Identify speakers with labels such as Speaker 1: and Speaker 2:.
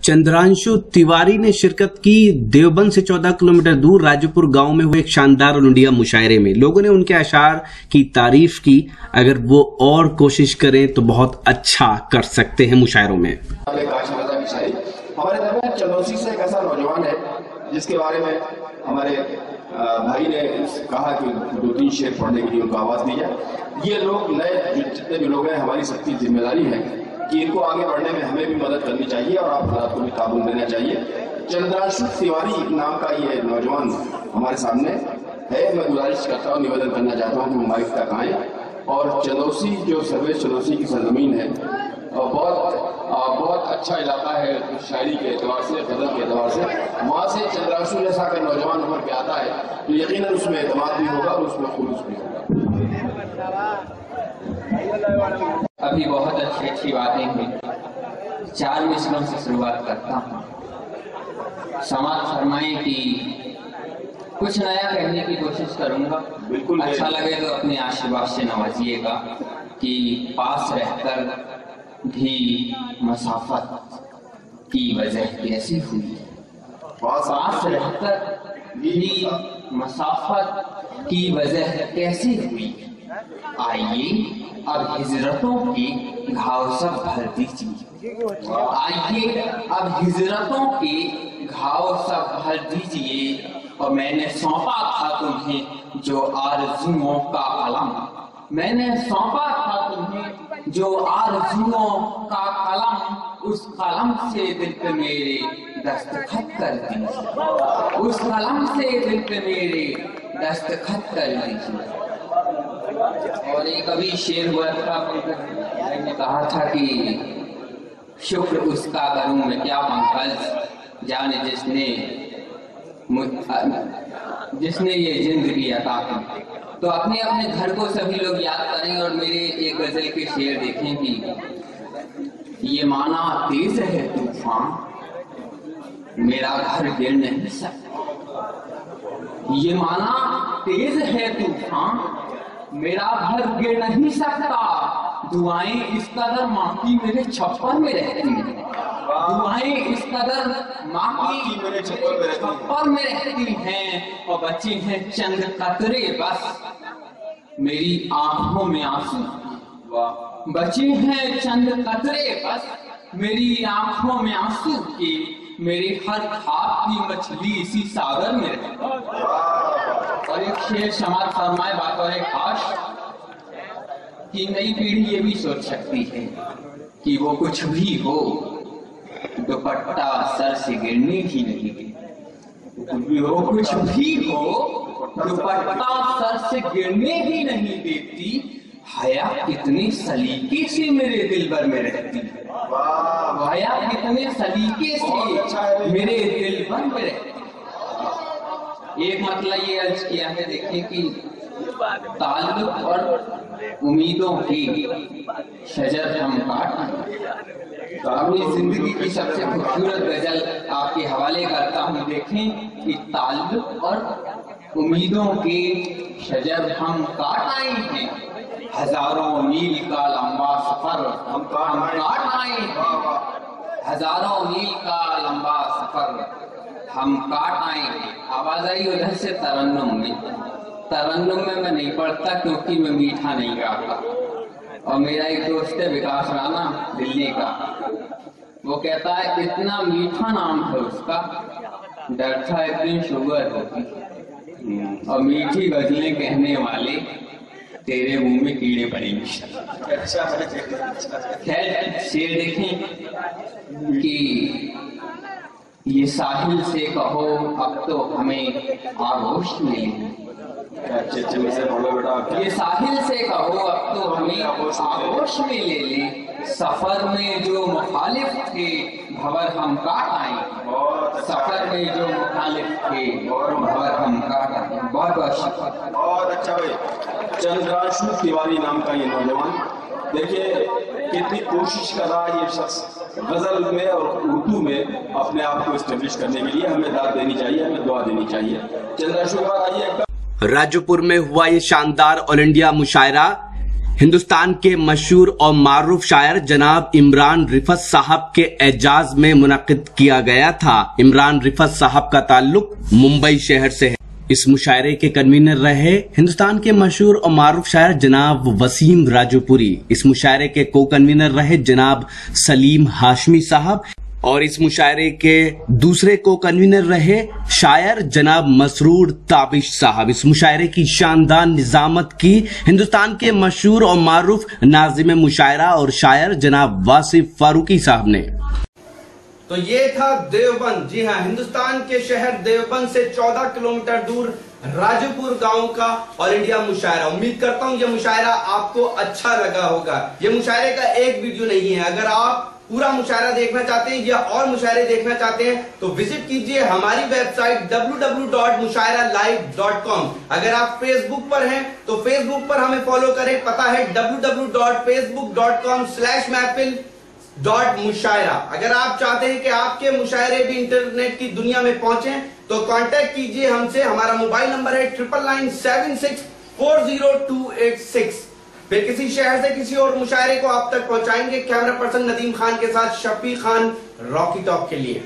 Speaker 1: चंद्रांशु तिवारी ने शिरकत की देवबंद से 14 किलोमीटर दूर राजोपुर गांव में हुए एक शानदार ऑल इंडिया मुशायरे में। लोगों ने उनके अशार की तारीफ की। अगर वो और कोशिश करें तो बहुत अच्छा कर सकते हैं मुशायरों में।
Speaker 2: हमारे दरमियान चंदौसी से एक ऐसा नौजवान है जिसके बारे में हमारे भाई ने कहा कि 2-3 शेर पढ़ने के लिए उनको आवाज दी जाए। ये लोग नए जितने भी लोग हैं, हमारी सबकी जिम्मेदारी है कि इनको आगे बढ़ने में हमें भी मदद करनी चाहिए और आप को भी ताबून देना चाहिए। चंद्रांशु तिवारी नाम का ये नौजवान हमारे सामने है। मैं गुजारिश करता हूँ, निवेदन करना चाहता हूँ कि माइक तक आए और चंदौसी जो सर्वे चंदौसी की सरजमीन है, बहुत अच्छा इलाका है शायरी के एतबार से, गजल के एतबार से। वहाँ से चंद्रांशु जैसा अगर नौजवान उम्र पे आता है तो यकीनन उसमें एतमाद भी होगा और उसमें खुलूस भी होगा।
Speaker 3: अभी बहुत अच्छी बातें हुई। 4 मिसलों से शुरुआत करता हूँ। समाज फरमाए कि कुछ नया कहने की कोशिश करूंगा। बिल्कुल अच्छा लगे तो अपने आशीर्वाद से नवाजिएगा कि पास रहकर भी मसाफत की वजह कैसी हुई। पास रहकर भी मसाफत की वजह कैसी हुई। आइए अब हिजरतों के घाव सब भर दीजिए। आइए अब हिजरतों के घाव सब भर दीजिए। और मैंने सौंपा था तुम्हें जो आरज़ुओं का कलम। मैंने सौंपा था तुम्हें जो आरज़ुओं का कलम। उस कलम से दिल पे मेरे दस्तखत कर दीजिए। उस कलम से दिल पे मेरे दस्तखत कर दीजिए। और एक अभी शेर हुआ था, मैंने कहा था कि शुक्र उसका करूं मैं क्या पंकज, जाने जिसने ये जिंदगी अता की। तो अपने अपने घर को सभी लोग याद करें और मेरे एक गजल के शेर देखें कि ये माना तेज है तूफान, मेरा घर गिर नहीं सकता। ये माना तेज है तूफान, मेरा घर गिर नहीं सकता। दुआएं इस कदर माँ की मेरे छप्पर में रहती हैं। दुआएं इस कदर माँ की मेरे छप्पर में रहती हैं। और बचे हैं चंद कतरे बस मेरी आंखों में आंसू। बचे हैं चंद कतरे बस मेरी आंखों में आंसू के। मेरे हर खाप की मछली इसी सागर में रहती। और एक शेर समाज फरमाए बात और एक खास कि नई पीढ़ी ये भी सोच सकती है कि वो कुछ भी हो दुपट्टा सर से गिरने ही नहीं देती। वो कुछ भी हो दुपट्टा सर से गिरने ही नहीं देती। हया कितने सलीके से मेरे दिल भर में रहती। हया कितने सलीके से मेरे दिल भर में रहती। एक मतलब ये अर्ज किया है, देखिए कि ताल्लुक और उम्मीदों की शजर हम काट। अपनी जिंदगी की सबसे खूबसूरत गजल आपके हवाले करता हूँ। देखें कि ताल्लुक और उम्मीदों के शजर हम काट आए हैं। हजारों मील का लंबा सफर हम काट आए हैं। हजारों मील का लंबा सफर हम काट आए हैं। आवाज आई उधर से तरन्नुम में। तरन्नुम में मैं नहीं पढ़ता क्योंकि मैं मीठा नहीं गाता। और मेरा एक दोस्त है विकास राणा दिल्ली का, वो कहता है इतना मीठा नाम है उसका, डर था इतनी शुगर होगी। और मीठी गजलें कहने वाले तेरे मुंह में कीड़े पड़ेंगे। खैर शेर देखें कि ये साहिल से कहो अब तो हमें आगोश मिले। ये साहिल से कहो अब तो हमें आगोश में ले ले। सफर में जो मुखालिफ थे भंवर हम काट आए। सफर में जो मुखालिफ थे भंवर हम काट आए। बहुत बहुत शुक्रिया।
Speaker 2: बहुत अच्छा भाई। चंद्रांशु तिवारी नाम का ये नौजवान, देखिए कितनी कोशिश कर रहा है ये शख्स गजल में और उर्दू में अपने आप को एस्टेब्लिश करने के लिए। हमें दाद देनी चाहिए, हमें दुआ देनी चाहिए। चंद्रांशु आइए।
Speaker 1: राजोपुर में हुआ ये शानदार ऑल इंडिया मुशायरा ہندوستان کے مشہور اور معروف شاعر جناب عمران رفعت صاحب کے اعزاز میں منعقد کیا گیا تھا۔ عمران رفعت صاحب کا تعلق ممبئی شہر سے ہے۔ اس مشاعرے کے کنوینر رہے ہندوستان کے مشہور اور معروف شاعر جناب وسیم راجوپوری۔ اس مشاعرے کے کو کنوینر رہے جناب سلیم ہاشمی صاحب، اور اس مشاعرے کے دوسرے کو کنوینر رہے شاعر جناب مسرور تابش صاحب۔ اس مشاعرے کی شاندار نظامت کی ہندوستان کے مشہور اور معروف ناظم مشاعرہ اور شاعر جناب واصف فاروقی صاحب نے۔ تو یہ تھا دیوبند، جی ہاں، ہندوستان کے شہر دیوبند سے 14 کلومیٹر دور راجوپور گاؤں کا آل انڈیا مشاعرہ۔ امید کرتا ہوں یہ مشاعرہ آپ کو اچھا لگا ہوگا۔ یہ مشاعرے کا ایک ویڈیو نہیں ہے، اگر آپ پورا مشاعرہ دیکھنا چاہتے ہیں یا اور مشاعرے دیکھنا چاہتے ہیں تو وزٹ کیجئے ہماری ویب سائٹ www.mushairalive.com۔ اگر آپ فیس بک پر ہیں تو فیس بک پر ہمیں فالو کریں، پتہ ہے www.facebook.com/mahfil.mushaira۔ اگر آپ چاہتے ہیں کہ آپ کے مشاعرے بھی انٹرنیٹ کی دنیا میں پہنچیں تو کانٹیکٹ کیجئے ہم سے، ہمارا موبائل نمبر ہے 9997640286۔ پھر کسی شہر سے کسی اور مشاعرے کو آپ تک پہنچائیں گے۔ کیمرہ پرسن ندیم خان کے ساتھ شفیق خان، راکی ٹاک کے لیے۔